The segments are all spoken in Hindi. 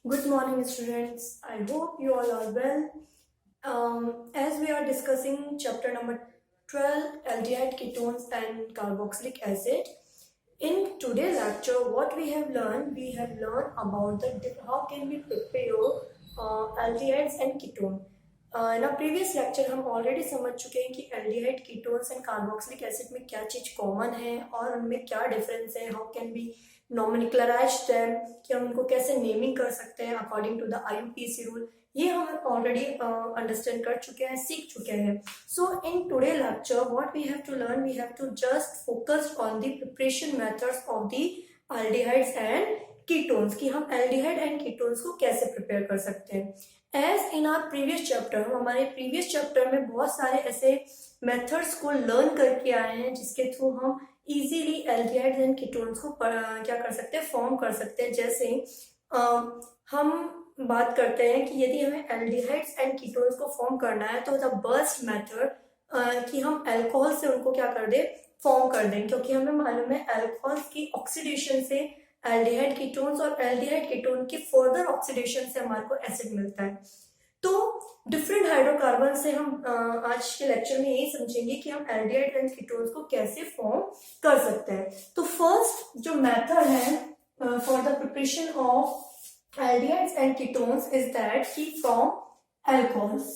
Good morning, students. I hope you all are well. As we are discussing chapter number 12, aldehyde ketones and carboxylic acid. In today's lecture, what we have learned about how can we prepare aldehydes and ketone. In our previous lecture हम ऑलरेडी समझ चुके हैं कि aldehyde ketones and carboxylic acid में क्या चीज कॉमन है और उनमें क्या डिफरेंस है, how can be nomenclaturise them, कि हम उनको कैसे नेमिंग कर सकते हैं according to the IUPAC rule. ये हम ऑलरेडी अंडरस्टैंड कर चुके हैं, सीख चुके हैं। So in today lecture what we have to learn, we have to just focus on the preparation methods of the aldehydes and ketones, कि हम एल्डिहाइड एंड कीटोन्स को कैसे प्रिपेयर कर सकते हैं। As in our previous chapter, हम हमारे प्रीवियस चैप्टर में बहुत सारे ऐसे मेथड्स को लर्न करके आए हैं जिसके थ्रू हम इजीली एल्डिहाइड्स एंड कीटोन्स को क्या कर सकते हैं, फॉर्म कर सकते हैं। जैसे हम बात करते हैं कि यदि हमें एल्डिहाइड्स एंड कीटोन्स को फॉर्म करना है तो द बेस्ट मेथड कि हम अल्कोहल से उनको क्या कर दे, फॉर्म कर दें, क्योंकि हमें मालूम है अल्कोहल की ऑक्सीडेशन से एल्डिहाइड कीटोन्स और एल्डिहाइड कीटोन की फर्दर ऑक्सीडेशन से हमारे को एसिड मिलता है। तो डिफरेंट हाइड्रोकार्बन से हम आज के लेक्चर में यही समझेंगे कि हम एल्डिहाइड एंड कीटोन्स को कैसे फॉर्म कर सकते हैं। तो फर्स्ट जो मेथड है for the preparation of aldehydes and ketones is that की from alcohols.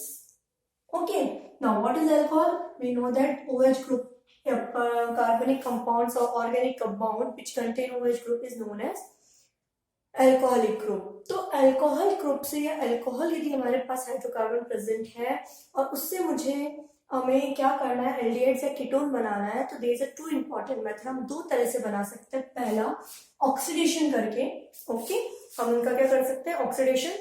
Okay, now what is alcohol? We know that OH group, carbonic compounds or organic compound which contain OH group is known as alcoholic group. तो अल्कोहल ग्रुप से या अल्कोहल यदि हमारे पास हाइड्रोकार्बन प्रेजेंट है और उससे हमें क्या करना है, एल्डिहाइड्स या कीटोन बनाना है, तो there is a two important method. हम दो तरह से बना सकते हैं। पहला ऑक्सीडेशन करके, ओके, हम उनका क्या कर सकते हैं, oxidation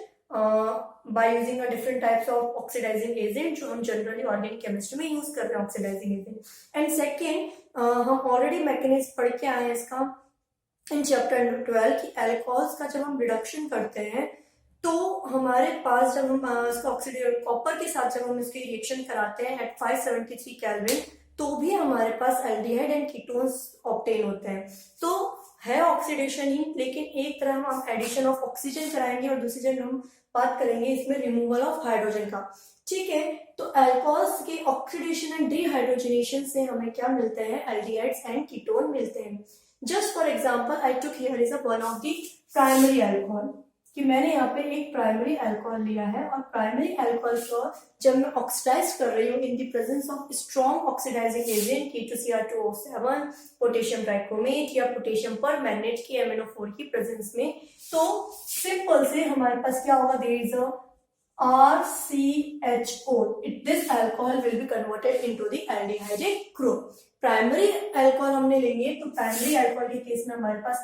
by using different types of oxidising agent जो हम जनरली ऑर्गेनिक केमिस्ट्री में यूज कर रहे हैं, ऑक्सीडाइजिंग एजेंट। एंड सेकेंड, हम ऑलरेडी मैकेनिज्म पढ़ के आए हैं इसका इन चैप्टर नंबर 12 की अल्कोहल्स का जब हम रिडक्शन करते हैं तो हमारे पास जब हम इसका ऑक्सीडेशन कॉपर के साथ जब हम इसकी रिएक्शन कराते हैं एट 573 केल्विन, तो भी हमारे पास एल्डिहाइड एंड कीटोन्स ऑब्टेन होते हैं। तो है ऑक्सीडेशन ही, लेकिन एक तरह हम एडिशन ऑफ ऑक्सीजन कराएंगे और दूसरी जगह हम बात करेंगे इसमें रिमूवल ऑफ हाइड्रोजन का। ठीक है, तो अल्कोहल्स के ऑक्सीडेशन एंड डिहाइड्रोजनेशन से हमें क्या मिलते हैं, एल्डिहाइड्स एंड कीटोन मिलते हैं। Just for example I took here is one of the primary alcohol, कि मैंने यहाँ पे एक प्राइमरी अल्कोहल लिया है और प्राइमरी अल्कोहल को जब मैं ऑक्सीडाइज कर रही हूँ in the presence of strong oxidising agent K2Cr2O7, potassium trichromate या पोटेशियम परमैंगनेट की MnO4 की प्रेजेंस में, तो सिंपल से हमारे पास क्या होगा, there is a RCHO. This alcohol will be converted into the aldehyde group. Primary alcohol हमने लेंगे तो प्राइमरी अल्कोहल के केस में हमारे पास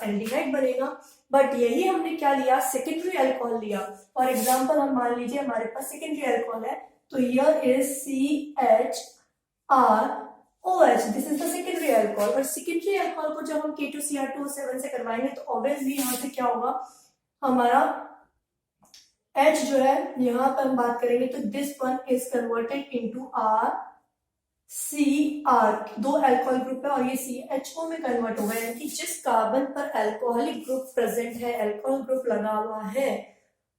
एल्डिहाइड बनेगा, बट यही हमने क्या लिया, सेकेंडरी अल्कोहल लिया। फॉर एग्जांपल हम मान लीजिए हमारे पास सेकेंडरी अल्कोहल है, तो here is CHROH, this is the secondary alcohol. और सेकेंडरी अल्कोहल को जब हम K2Cr2O7 से करवाएंगे तो ऑब्वियसली यहाँ से क्या होगा, हमारा H जो है यहाँ पर हम बात करेंगे तो this one is converted into RCR, दो अल्कोहल ग्रुप है और ये CHO में कन्वर्ट होगा, यानी कि जिस कार्बन पर अल्कोहलिक ग्रुप प्रेजेंट है, अल्कोहल ग्रुप लगा हुआ है,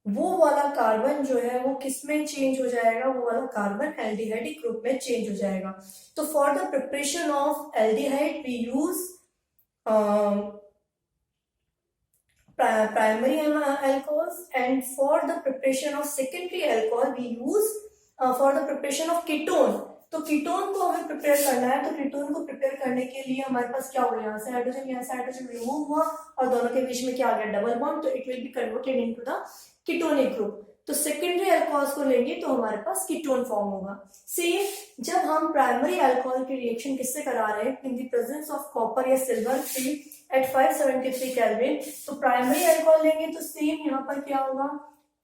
वो वाला कार्बन जो है वो किस में चेंज हो जाएगा, वो वाला कार्बन एल्डिहाइड ग्रुप में चेंज हो जाएगा। तो for the preparation of aldehyde we use primary alcohols, and for the preparation of secondary alcohol we use for the preparation of ketone। तो कीटोन को हमें प्रिपेयर करना है, तो कीटोन को प्रिपेयर करने के लिए हमारे पास क्या होगा, यहाँ से हाइड्रोजन रिमूव हुआ और दोनों के बीच में क्या आ गया, डबल बॉन्ड, तो it will be converted into the ketonic group. तो सेकेंडरी अल्कोहल्स को लेंगे तो हमारे पास कीटोन फॉर्म होगा। सेम जब हम प्राइमरी अल्कोहल की रिएक्शन किससे करा रहे हैं, इन द प्रेजेंस ऑफ कॉपर या सिल्वर फील्ड एट 573 केल्विन, तो प्राइमरी अल्कोहल लेंगे तो सेम यहाँ पर क्या होगा,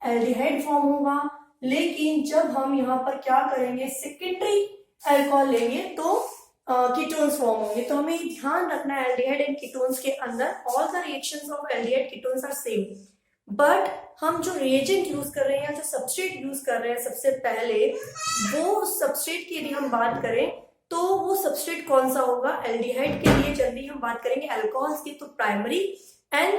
एल्डिहाइड फॉर्म होगा। लेकिन जब हम यहाँ पर क्या करेंगे, सेकेंडरी अल्कोहल लेंगे तो कीटोन्स फॉर्म होंगे। तो हमें ध्यान रखना है एल्डिहाइड एंड कीटोन्स के अंदर all the reactions of aldehyde ketones are same, but हम जो रिएजेंट यूज कर रहे हैं, जो सबस्ट्रेट यूज कर रहे हैं सबसे पहले, वो सबस्ट्रेट की यदि हम बात करें तो वो सबस्ट्रेट कौन सा होगा, एल्डिहाइड के लिए जनरली हम बात करेंगे अल्कोहल्स की तो प्राइमरी एंड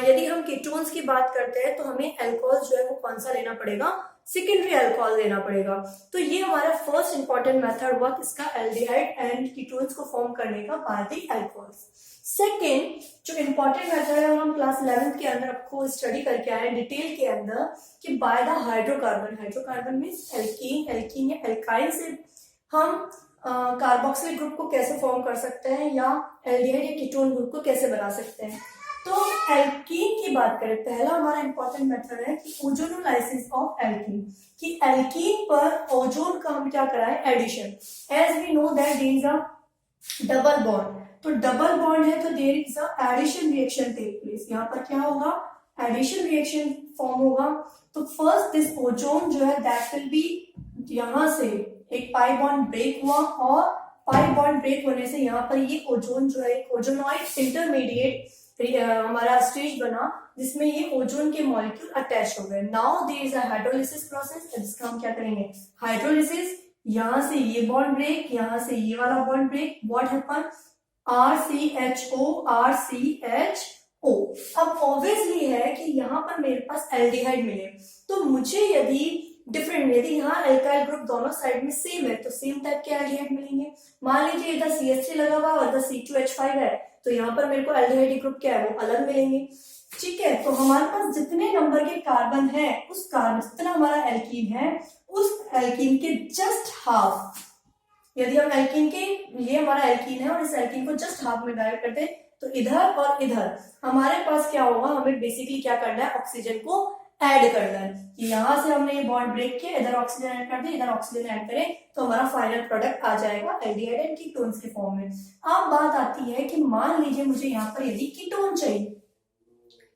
यदि हम कीटोन्स की बात करते हैं तो हमें अल्कोहल जो है वो कौन सा लेना पड़ेगा, सेकेंडरी अल्कोहल लेना पड़ेगा। तो ये हमारा फर्स्ट इंपॉर्टेंट मेथड हुआ किसका, एल्डिहाइड एंड कीटोन्स को फॉर्म करने का बाय द अल्कोहल्स। सेकेंड जो इंपॉर्टेंट मेथड है हम क्लास 11th के अंदर आपको स्टडी करके आए डिटेल के अंदर कि by the hydrocarbon. Hydrocarbon means alkene, alkene या एल्काइल से हम कार्बोक्सिलिक ग्रुप को कैसे फॉर्म कर सकते हैं या एल्डिहाइड या कीटोन ग्रुप को कैसे बना सकते हैं। तो एल्कीन की बात करें, पहला हमारा इंपॉर्टेंट मेथड है कि ओजोनोलाइसिस ऑफ एल्कीन, कि एल्कीन पर ओजोन का हम क्या कराएं, addition. As we know that there is a double bond, तो डबल बॉन्ड है तो there is a addition reaction take place. यहाँ पर क्या होगा, एडिशन रिएक्शन फॉर्म होगा। तो फर्स्ट दिस ओजोन जो है दैट विल बी, यहाँ से एक पाई बॉन्ड ब्रेक हुआ और पाई बॉन्ड ब्रेक होने से यहाँ पर ये ओजोन जो है एक ओजोनॉइड इंटरमीडिएट हमारा स्टेज बना जिसमें ये ओजोन के मॉलिक्यूल अटैच हो गए। Now there is a hydrolysis process, जिसका हम क्या करेंगे, हाइड्रोलिसिस। यहाँ से ये बॉन्ड ब्रेक, यहाँ से ये वाला bond break, what happen, RCHO RCHO। अब ऑब्वियसली है कि यहाँ पर मेरे पास एल्डिहाइड मिले, तो मुझे यदि डिफरेंट, यदि यहाँ एल्काइल ग्रुप दोनों साइड में सेम है तो सेम टाइप के एल्डिहाइड मिलेंगे। मान लीजिए इधर CH3 लगा हुआ और इधर C2H5 है, तो यहाँ पर मेरे को एल्डिहाइड ग्रुप क्या है वो अलग मिलेंगे। ठीक है, तो हमारे पास जितने नंबर के कार्बन है उस कार्बन, जितना हमारा एल्कीन है उस एल्कीन के जस्ट हाफ, यदि हम एल्कीन के, ये हमारा एल्कीन है और इस एल्कीन को जस्ट हाफ में डिवाइड करते हैं तो इधर और इधर हमारे पास क्या होगा, हमें बेसिकली क्या करना है, ऑक्सीजन को ऐड करना है। कि यहाँ से हमने ये बॉन्ड ब्रेक किया, इधर ऑक्सीजन ऐड कर दिया, इधर ऑक्सीजन ऐड करें तो हमारा फाइनल प्रोडक्ट आ जाएगा एल्डिहाइड एंड कीटोन्स के फॉर्म में। अब बात आती है कि मान लीजिए मुझे यहाँ पर यदि कीटोन चाहिए,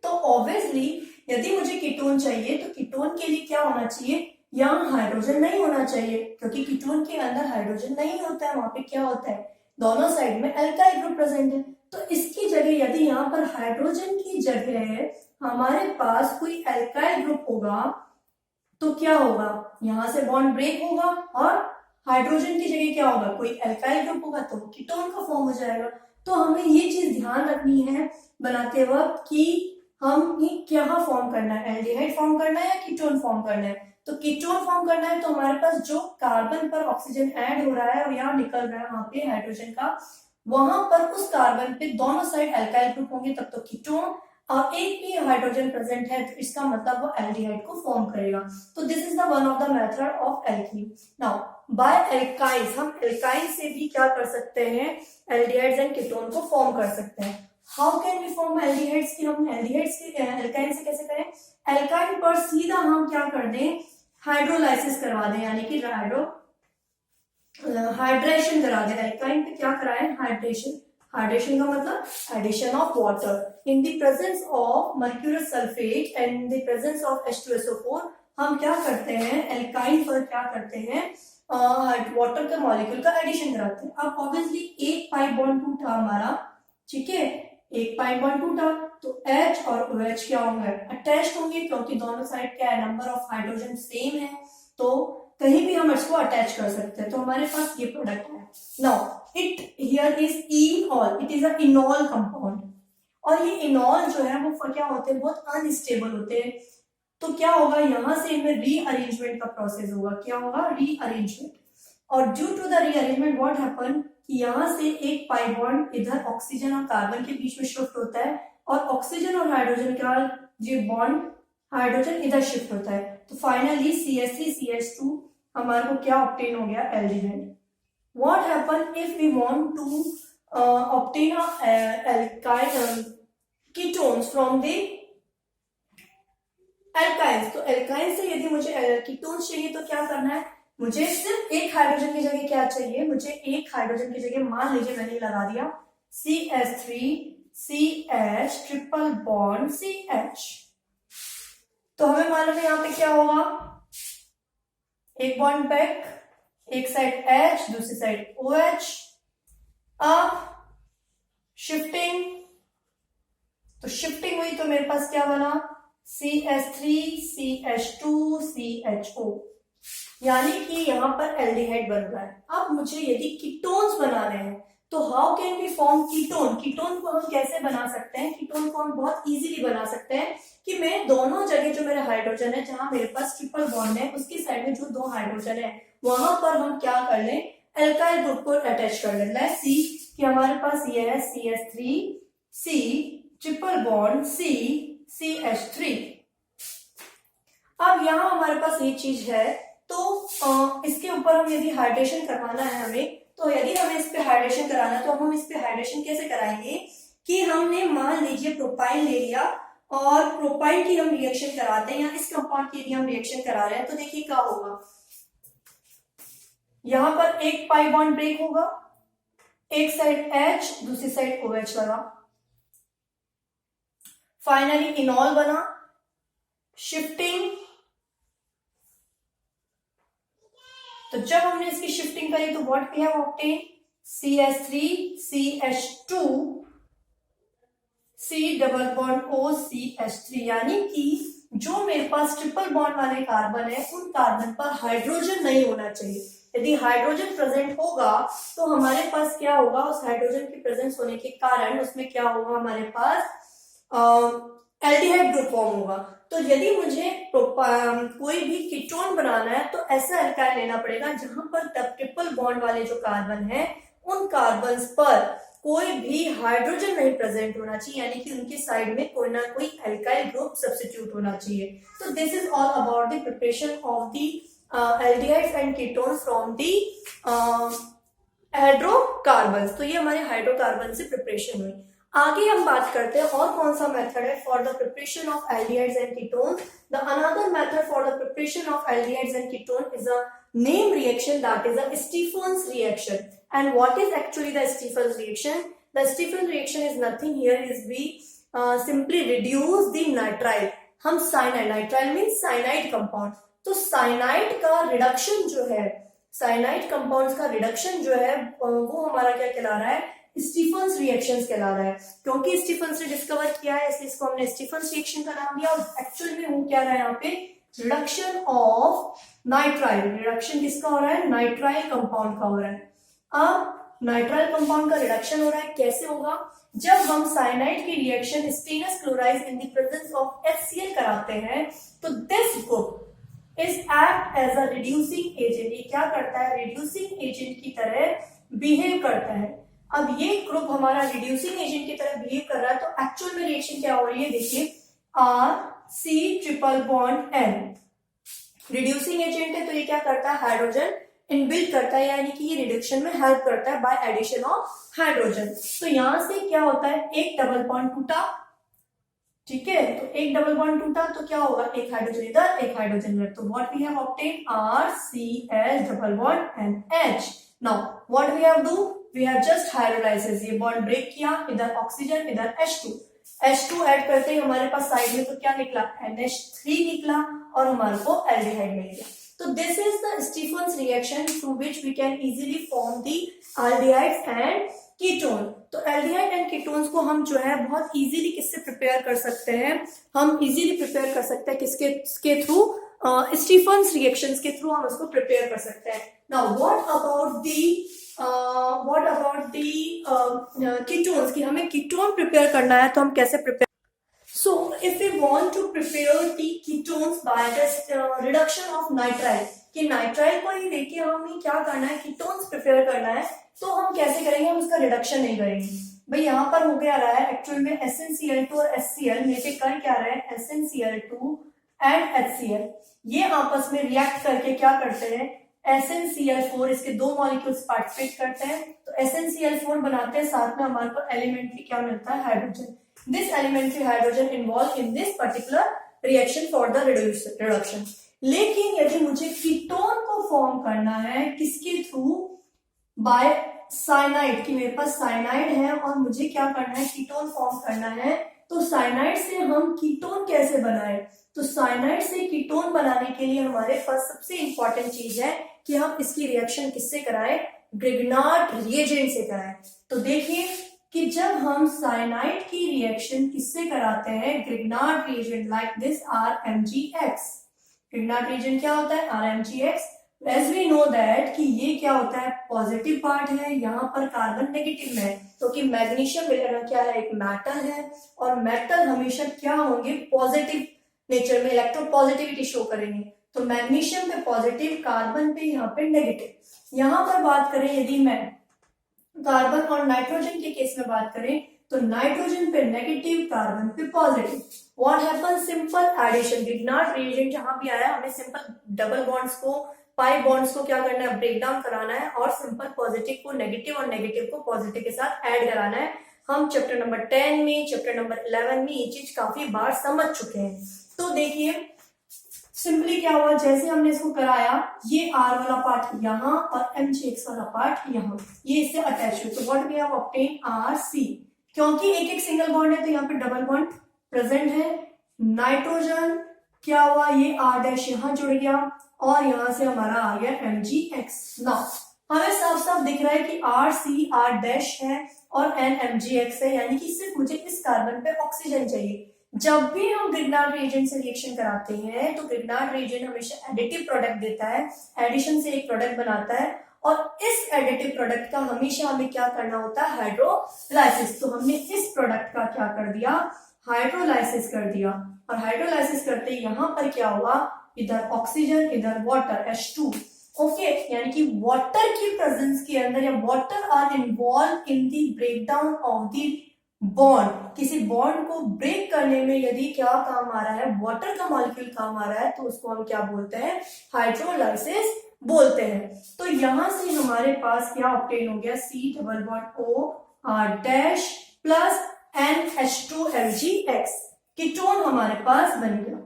तो ऑब्वियसली यदि मुझे कीटोन चाहिए तो कीटोन के लिए क्या होना चाहिए, यहाँ हाइड्रोजन नहीं होना चाहिए, क्योंकि कीटोन के अंदर हाइड्रोजन नहीं होता है, वहां पे क्या होता है, दोनों साइड में एल्काइल ग्रुप प्रेजेंट है। तो इसकी जगह यदि यहाँ पर हाइड्रोजन की जगह हमारे पास कोई एल्काइल ग्रुप होगा तो क्या होगा, यहाँ से बॉन्ड ब्रेक होगा और हाइड्रोजन की जगह क्या होगा, कोई एल्काइल ग्रुप होगा तो कीटोन का फॉर्म हो जाएगा। तो हमें ये चीज ध्यान रखनी है बनाते वक्त कि हम ये क्या फॉर्म करना है, एल्डिहाइड फॉर्म करना है या कीटोन फॉर्म करना है। तो कीटोन फॉर्म करना है तो हमारे पास जो कार्बन पर ऑक्सीजन ऐड हो रहा है और यहाँ निकल रहा है वहां पे हाइड्रोजन का, वहां पर उस कार्बन पे दोनों साइड एल्काइल ग्रुप होंगे तब तो कीटोन, और एक भी हाइड्रोजन प्रेजेंट है तो इसका मतलब वो एल्डिहाइड को फॉर्म करेगा। तो this is the one of the method of alkene. Now by alkynes, हम एल्काइन से भी क्या कर सकते हैं, एल्डिहाइड्स एंड कीटोन को फॉर्म कर सकते हैं। How can we form aldehydes की, हम एल्डिहाइड्स की एल्काइन से कैसे करें, एल्काइन पर सीधा हम क्या कर दें, हाइड्रोलाइसिस करवा दें, यानी कि हाइड्रेशन करा दें। एल्काइन पे क्या कराएं, हाइड्रेशन। हाइड्रेशन का मतलब addition of water in the presence of mercurous sulphate and in the presence of H2SO4। हम क्या करते हैं, एल्काइन पर क्या करते हैं, वाटर के मॉलिक्यूल का एडिशन कराते हैं। अब ऑब्वियसली एक पाई बॉन्ड टूटा हमारा, ठीक है, एक पाई बॉन्ड टूटा तो H और OH क्या होंगे, अटैच होंगे, क्योंकि दोनों साइड क्या है, नंबर ऑफ हाइड्रोजन सेम है तो कहीं भी हम इसको अटैच कर सकते हैं। तो हमारे पास ये प्रोडक्ट है। Now it here is इनॉल, it is a इनॉल compound, और ये इनॉल जो है वो क्या होते हैं, बहुत अनस्टेबल होते हैं। तो क्या होगा, यहाँ से इनमें रीअरेंजमेंट का प्रोसेस होगा, क्या होगा, रीअरेंजमेंट। और due to the rearrangement what happen कि यहाँ से एक पाई बॉन्ड इधर ऑक्सीजन और कार्बन के बीच में शिफ्ट होता है और ऑक्सीजन और हाइड्रोजन का ये बॉन्ड हाइड्रोजन इधर शिफ्ट होता है। तो फाइनली CH3CH2 हमारे को क्या ऑब्टेन हो गया, aldehyde. What happen if we want to obtain alkyl ketones from the alkynes? तो alkynes से यदि मुझे ketones चाहिए तो क्या करना है, मुझे सिर्फ एक हाइड्रोजन की जगह क्या चाहिए, मुझे एक हाइड्रोजन की जगह मान लीजिए मैंने लगा दिया CH3CH ट्रिपल बॉन्ड CH। तो हमें मालूम है यहाँ पे क्या होगा, एक बॉन्ड बैक, एक साइड H दूसरी साइड OH। अब शिफ्टिंग, तो शिफ्टिंग हुई तो मेरे पास क्या बना, CH3CH2CHO, यानी कि यहाँ पर एल्डिहाइड बन रहा है। अब मुझे यदि कीटोन्स बनाने हैं तो how can we form ketone? Ketone को हम कैसे बना सकते हैं? कीटोन को हम बहुत इजीली बना सकते हैं कि मैं दोनों जगह जो मेरा हाइड्रोजन है, जहां मेरे पास ट्रिपल बॉन्ड है, उसकी साइड में जो दो हाइड्रोजन है वहां पर हम क्या कर लें, एल्काइल ग्रुप को अटैच कर लें। लेट्स सी कि हमारे पास ये है CH3C ट्रिपल बॉन्ड CH3। अब यहाँ हमारे पास ये चीज है, तो इसके ऊपर हम यदि हाइड्रेशन करवाना है हमें, तो यदि हमें इस पे हाइड्रेशन कराना है तो हम इस पे हाइड्रेशन कैसे कराएंगे कि हमने मान लीजिए प्रोपाइल ले लिया और प्रोपाइल की हम रिएक्शन कराते हैं या इस कंपाउंड की यदि हम रिएक्शन करा रहे हैं तो देखिए क्या होगा, यहां पर एक पाई बॉन्ड ब्रेक होगा, एक साइड H दूसरी साइड OH लगा, फाइनली इनॉल बना, शिफ्टिंग। तो जब हमने इसकी शिफ्टिंग करी तो what we have obtain, CH3CH2 C double bond OCH3, यानी कि जो मेरे पास ट्रिपल बॉन्ड वाले कार्बन है उन कार्बन पर हाइड्रोजन नहीं होना चाहिए। यदि हाइड्रोजन प्रेजेंट होगा तो हमारे पास क्या होगा, उस हाइड्रोजन की प्रेजेंस होने के कारण उसमें क्या होगा, हमारे पास एल्डिहाइड ग्रुप फॉर्म होगा। तो यदि मुझे कोई भी कीटोन बनाना है तो ऐसा एल्काइल लेना पड़ेगा जहां पर ट्रिपल बॉन्ड वाले जो कार्बन है उन कार्बन्स पर कोई भी हाइड्रोजन नहीं प्रेजेंट होना चाहिए, यानी कि उनकी साइड में कोई ना कोई एल्काइल ग्रुप सब्स्टिट्यूट होना चाहिए। तो this is all about the preparation of the aldehydes and ketones from the hydrocarbons. तो ये हमारे हाइड्रोकार्बन से प्रिपरेशन हुई। आगे हम बात करते हैं और कौन सा मेथड है for the preparation of aldehydes and ketone. The another method for the preparation of aldehydes and ketone is a name reaction, that is a Stephen's reaction. And what is actually the Stefan's reaction? The Stefan's reaction is nothing here, is we simply reduce the nitrile. हम cyanide, nitrile means cyanide compound, तो cyanide का रिडक्शन जो है, cyanide compounds का रिडक्शन जो है वो हमारा क्या कहला रहा है, स्टीफन्स रिएक्शंस कहला रहा है। क्योंकि स्टीफन्स ने डिस्कवर किया है इसलिए इसको हमने स्टीफन्स रिएक्शन का नाम दिया। और एक्चुअली में हो क्या रहा है यहाँ पे, रिडक्शन ऑफ नाइट्राइल। रिडक्शन किसका हो रहा है, नाइट्राइल कंपाउंड का हो रहा है। अब नाइट्राइल कंपाउंड का रिडक्शन हो रहा है, कैसे होगा, जब हम साइनाइड की reaction stannous chloride in the presence of HCl कराते हैं तो this group is act as a reducing agent. ये क्या करता है, रिड्यूसिंग एजेंट की तरह बिहेव करता है। अब ये ग्रुप हमारा रिड्यूसिंग एजेंट की तरह बिहेव कर रहा है, तो एक्चुअल में रिएक्शन क्या हो रही है, देखिए RC triple bond N reducing agent है, तो ये क्या करता है, हाइड्रोजन इनबिल्ट करता है, यानी कि ये रिडक्शन में हेल्प करता है बाय एडिशन ऑफ हाइड्रोजन। तो यहां से क्या होता है, एक डबल बॉन्ड टूटा, ठीक है, तो एक डबल बॉन्ड टूटा तो क्या होगा, एक हाइड्रोजन इधर एक हाइड्रोजन इधर, तो what we have obtain RCH double bond NH। Now what we have do, we have just hydrolysis, ये बॉन्ड ब्रेक किया, इधर ऑक्सीजन इधर H2 ऐड करते ही हमारे पास साइड में तो क्या निकला, NH3 निकला और हमारे को एल्डिहाइड मिल गया। So this is the Stefan's reaction through which we can easily form the aldehydes and ketone। तो aldehyde and ketones को हम जो है बहुत easily किससे प्रिपेयर कर सकते हैं, हम easily प्रिपेयर कर सकते हैं किसके थ्रू, Stefan's reactions के थ्रू हम उसको प्रिपेयर कर सकते हैं। Now what about the ketones, कि हमें कीटोन प्रिपेयर करना है तो हम कैसे prepare. So if we want to prepare the ketones by the reduction of nitrile, कि नाइट्राइल को ही लेके हमें क्या करना है, कीटोन्स प्रिपेयर करना है, तो हम कैसे करेंगे, हम उसका रिडक्शन नहीं करेंगे। भाई यहाँ पर हो गया रहा है एक्चुअल में SnCl2 और HCl लेके कर क्या रहे हैं, SnCl2 एंड HCl, ये आपस में रिएक्ट करके क्या करते हैं, SnCl4, इसके दो मॉलिक्यूल्स पार्टिसिपेट करते हैं, तो SnCl4 बनाते हैं, साथ में हमारे को एलिमेंट्री क्या मिलता है, hydrogen. This elementary hydrogen involved in this particular reaction for the reduction। लेकिन यदि मुझे कीटोन को फॉर्म करना है किसके थ्रू, बाय साइनाइड, कि मेरे पास साइनाइड है और मुझे क्या करना है, कीटोन फॉर्म करना है, तो साइनाइड से हम कीटोन कैसे बनाए, तो साइनाइड से कीटोन बनाने के लिए हमारे पास सबसे इंपॉर्टेंट चीज है कि हम इसकी रिएक्शन किससे कराएं, ग्रिग्नार्ड रिएजेंट से कराएं। तो देखिए कि जब हम साइनाइड की रिएक्शन किससे कराते हैं, Grignard reagent like this RMgX। Grignard reagent क्या होता है, RMgX, as we know that कि ये क्या होता है, पॉजिटिव पार्ट है, यहाँ पर कार्बन नेगेटिव में है, तो कि मैग्नीशियम मिलेगा क्या है, एक मेटल है, और मेटल हमेशा क्या होंगे, पॉजिटिव नेचर में, इलेक्ट्रो पॉजिटिविटी शो करेंगे। तो मैग्नीशियम पे पॉजिटिव, कार्बन पे यहाँ पे नेगेटिव। यहाँ पर बात करें यदि मैं कार्बन और नाइट्रोजन के केस में बात करें, तो नाइट्रोजन पे नेगेटिव, कार्बन पे positive. What happen, simple addition, Grignard reagent जहां भी आया, हमें सिंपल डबल बॉन्ड्स को, पाई बॉन्ड्स को क्या करना है, ब्रेक डाउन कराना है, और सिंपल पॉजिटिव को नेगेटिव और नेगेटिव को पॉजिटिव के साथ ऐड कराना है। हम चैप्टर नंबर 10 में, चैप्टर नंबर 11 में ये चीज काफी बार समझ चुके हैं। तो देखिए सिंपली क्या हुआ, जैसे हमने इसको कराया, ये आर वाला पार्ट यहाँ और MgX वाला पार्ट यहाँ, ये इससे अटैच है। तो what we have obtain RC, क्योंकि एक एक सिंगल बॉन्ड है तो यहाँ पे डबल बॉन्ड प्रेजेंट है। नाइट्रोजन क्या हुआ, ये R' यहाँ जुड़ गया और यहाँ से हमारा आ गया MgX। नाउ हमें साफ साफ दिख रहा है कि RC R' है और N MgX है, यानी कि सिर्फ मुझे इस कार्बन पे ऑक्सीजन चाहिए। जब भी हम ग्रिग्नार्ड रिएजेंट से रिएक्शन कराते हैं तो ग्रिग्नार्ड रिएजेंट हमेशा एडिटिव प्रोडक्ट देता है, एडिशन से एक प्रोडक्ट बनाता है, और इस एडिटिव प्रोडक्ट का हमेशा हमें क्या करना होता है, हाइड्रोलाइसिस। तो हमने इस प्रोडक्ट का क्या कर दिया, हाइड्रोलाइसिस कर दिया, और हाइड्रोलाइसिस करते यहाँ पर क्या हुआ, इधर ऑक्सीजन इधर वाटर H2, ओके, यानी कि वाटर की प्रेजेंस के अंदर, या water are involve in the breakdown of the bond, किसी बॉन्ड को ब्रेक करने में यदि क्या काम आ रहा है, वाटर का मॉलिक्यूल काम आ रहा है, तो उसको हम क्या बोलते हैं, हाइड्रोलाइसिस बोलते हैं। तो यहां से हमारे पास क्या ऑब्टेन हो गया, C double bond O R' plus NH2 MgX, ketone हमारे पास बन गया।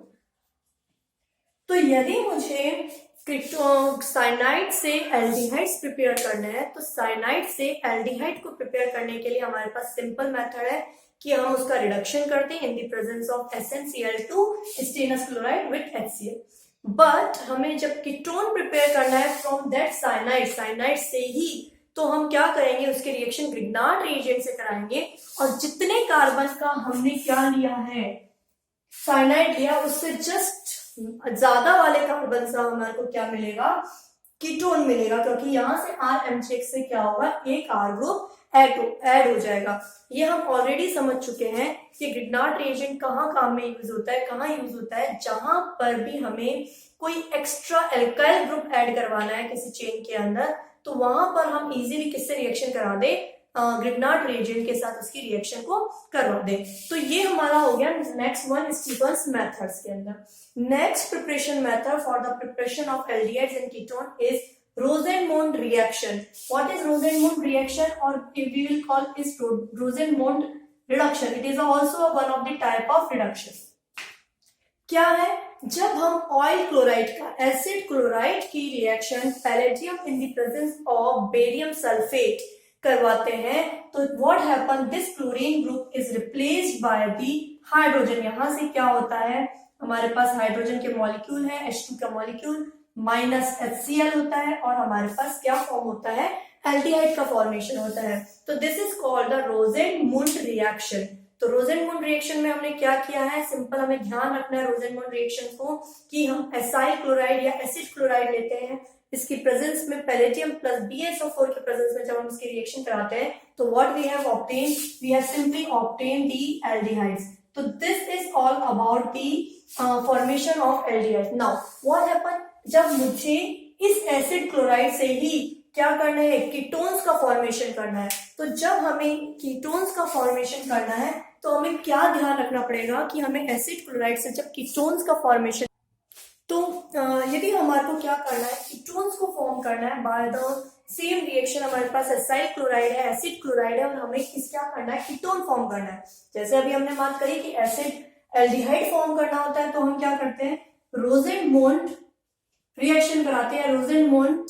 तो यदि मुझे साइनाइड से एल्डिहाइड्स प्रिपेयर करना है, तो साइनाइड से एल्डिहाइड को प्रिपेयर करने के लिए हमारे पास सिंपल मेथड है कि हम उसका रिडक्शन करते हैं इन the presence of SnCl2 stannous chloride with HCl। But हमें जब कीटोन प्रिपेयर करना है फ्रॉम दैट साइनाइड से ही, तो हम क्या करेंगे, उसके रिएक्शन ग्रिग्नार्ड रिएजेंट से कराएंगे, और जितने कार्बन का हमने क्या लिया है, साइनाइड लिया, उससे जस्ट ज्यादा वाले कार्बन से हमारे को क्या मिलेगा, कीटोन मिलेगा, क्योंकि यहाँ से RMgX से क्या होगा, एक R ग्रुप ऐड हो जाएगा। ये हम ऑलरेडी समझ चुके हैं कि ग्रिग्नार्ड रिएजेंट कहाँ काम में यूज होता है, कहाँ यूज होता है, जहां पर भी हमें कोई एक्स्ट्रा एल्काइल ग्रुप ऐड करवाना है किसी चेन के अंदर, तो वहां पर हम इजीली किससे रिएक्शन करा दे, ग्रिग्नार्ड रिएजेंट के साथ उसकी रिएक्शन को करवा दे। तो ये हमारा हो गया नेक्स्ट वन स्टीफन्स मेथड्स के अंदर। Next preparation method for the preparation of aldehydes and ketone is Rosenmund reaction. What is Rosenmund reaction, or we will call is Rosenmund reduction. It is also one of the type of reduction. क्या है, जब हम ऑयल क्लोराइड का एसिड क्लोराइड की reaction palladium in the presence of barium sulphate करवाते हैं, तो what happen, this chlorine group is replaced by the hydrogen. यहां से क्या होता है, हमारे पास हाइड्रोजन के मॉलिक्यूल है, H2 का मॉलिक्यूल माइनस HCl होता है, और हमारे पास क्या फॉर्म होता है, एल्डिहाइड का फॉर्मेशन होता है। तो this is called the Rosenmund reaction. तो रोजेनमुंड रिएक्शन में हमने क्या किया है, सिंपल हमें ध्यान रखना है रोजेनमुंड रिएक्शन को, कि हम एसाइल क्लोराइड या एसिड क्लोराइड लेते हैं, इसकी प्रेजेंस में पैलेडियम प्लस BSO4 के प्रेजेंस में जब हम इसकी रिएक्शन कराते हैं, तो what we have obtain, we have simply obtain the aldehydes. तो this is all about the formation of aldehyde. Now what happen, जब मुझे इस एसिड क्लोराइड से ही क्या करना है, कीटोन्स का फॉर्मेशन करना है, तो जब हमें कीटोन्स का फॉर्मेशन करना है, तो हमें क्या ध्यान रखना पड़ेगा कि हमें एसिड क्लोराइड से जब कीटोन्स का फॉर्मेशन, तो यदि हमारे को क्या करना है, कीटोन्स को फॉर्म करना है बाय द सेम रिएक्शन, हमारे पास एसाइल क्लोराइड है, एसिड क्लोराइड है, और हमें किस क्या करना है, कीटोन फॉर्म करना है। जैसे अभी हमने बात करी कि एसिड एल्डिहाइड फॉर्म करना होता है, तो हम क्या करते हैं, रोजेनमुंड रिएक्शन कराते हैं, रोजेनमुंड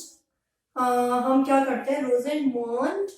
हम क्या करते हैं, रोजेनमुंड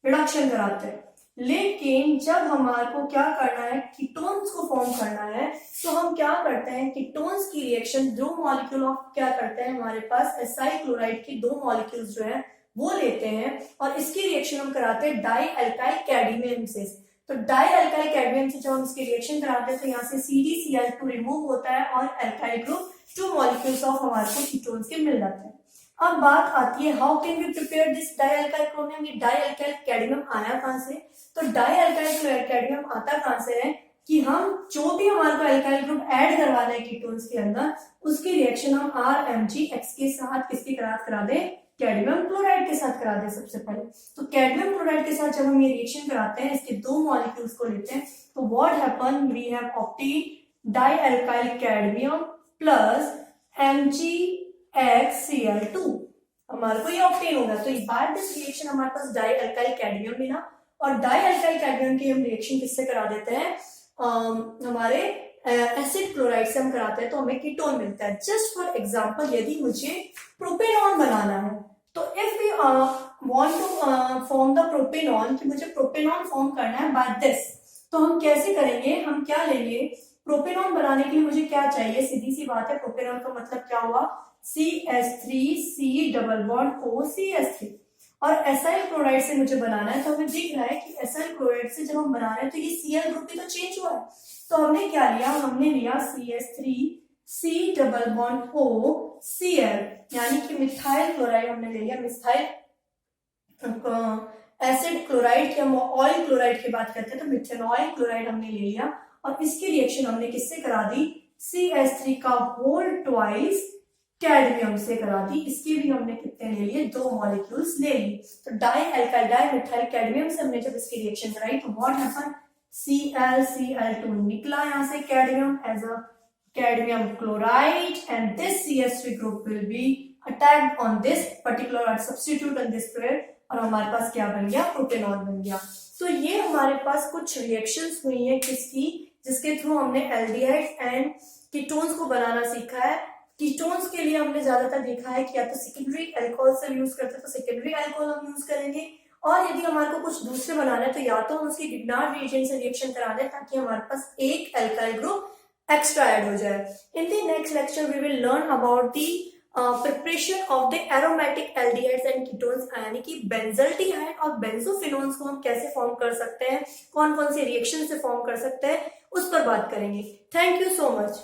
रिडक्शन कराते हैं। लेकिन जब हमारे को क्या करना है, कीटोन्स को फॉर्म करना है, तो हम क्या करते हैं, कीटोन्स की रिएक्शन दो मॉलिक्यूल ऑफ क्या करते हैं, हमारे पास एसाइल क्लोराइड की दो मॉलिक्यूल्स जो है वो लेते हैं, और इसकी रिएक्शन हम कराते हैं डाई अल्काइल कैडमियम से। तो डाई अल्काइल कैडमियम से जब हम इसकी रिएक्शन कराते हैं, तो यहाँ से CdCl2 रिमूव होता है, और अल्काइल ग्रुप 2 मॉलिक्यूल्स ऑफ हमारे को कीटोन्स के मिल जाते हैं। अब बात आती है how can we prepare this dialkyl chromium. ये डाइअल्काइल कैडमियम आया कहां से? तो डाइअल्काइल कैडमियम आता कहां से है कि हम जो भी हमारे को अल्काइल ग्रुप ऐड करवाना है कीटोन्स के अंदर, उसकी रिएक्शन हम RMgX के साथ किसके करा दे? कैडमियम क्लोराइड के साथ करा दे सबसे पहले। तो कैडमियम क्लोराइड के साथ जब हम ये रिएक्शन कराते हैं, इसके दो मॉलिक्यूल्स को लेते हैं, तो what happen, we have obtain dialkyl cadmium plus MgXCl2, हमारे को ये ऑब्टेन होगा। तो बाय दिस रिएक्शन हमारे पास डाइअल्काइल कैडमियम मिला, और डाइअल्काइल कैडमियम की हम रिएक्शन किससे करा देते हैं? हमारे एसिड क्लोराइड से हम कराते हैं, तो हमें कीटोन मिलता है। जस्ट फॉर एग्जांपल, यदि मुझे प्रोपेनॉन बनाना है, तो if we want to form the propanone, कि मुझे प्रोपेनॉन फॉर्म करना है बाय दिस, तो हम कैसे करेंगे? हम क्या लेंगे? प्रोपेनॉन बनाने के लिए मुझे क्या चाहिए? सीधी सी बात है, प्रोपेनॉन का मतलब क्या हुआ? CH3C double bond OCH3। और एसाइल क्लोराइड से मुझे बनाना है, तो हमें दिख रहा है कि एसाइल क्लोराइड से जब हम बना रहे हैं तो ये Cl ग्रुप भी तो चेंज हुआ है। तो हमने क्या लिया? हमने लिया CH3C डबल बॉन्ड OCl, यानी कि मिथाइल क्लोराइड हमने ले लिया। मिथाइल एसिड क्लोराइड की हम ऑयल क्लोराइड की बात करते हैं, तो मिथेनॉइल क्लोराइड हमने ले लिया, और इसकी रिएक्शन हमने किससे करा दी? CH3 का होल ट्वाइस कैडमियम से करा दी। इसके भी हमने कितने ले लिए? 2 मॉलिक्यूल्स ले लिए। तो डाइअल्काइल डाइमिथाइल कैडमियम से हमने जब इसकी रिएक्शन कराई, तो व्हाट हैपन? ClCl2 निकला यहाँ से cadmium as a cadmium chloride, and this CH3 group will be attacked on this particular substitute on this pair, और हमारे पास क्या बन गया? प्रोपेनॉन बन गया। तो ये हमारे पास कुछ रिएक्शंस हुई हैं किसकी? जिसके थ्रू हमने एल्डिहाइड्स एंड कीटोन्स को बनाना सीखा है। कीटोन्स के लिए हमने ज्यादातर देखा है कि या तो सेकेंडरी अल्कोहल से यूज करते हैं, तो सेकेंडरी अल्कोहल हम यूज करेंगे, और यदि हमारे को कुछ दूसरे बनाना है तो या तो हम उसकी गिग्नार्ड रिएजेंट से रिएक्शन करा दें, ताकि हमारे पास एक अल्काइल ग्रुप extra add हो जाए। In the next lecture we will learn about the preparation of the aromatic aldehydes and ketones, यानी कि बेंजल्डिहाइड और बेंजोफिनोन्स को हम कैसे फॉर्म कर सकते हैं, कौन कौन से रिएक्शन से फॉर्म कर सकते हैं, उस पर बात करेंगे। Thank you so much.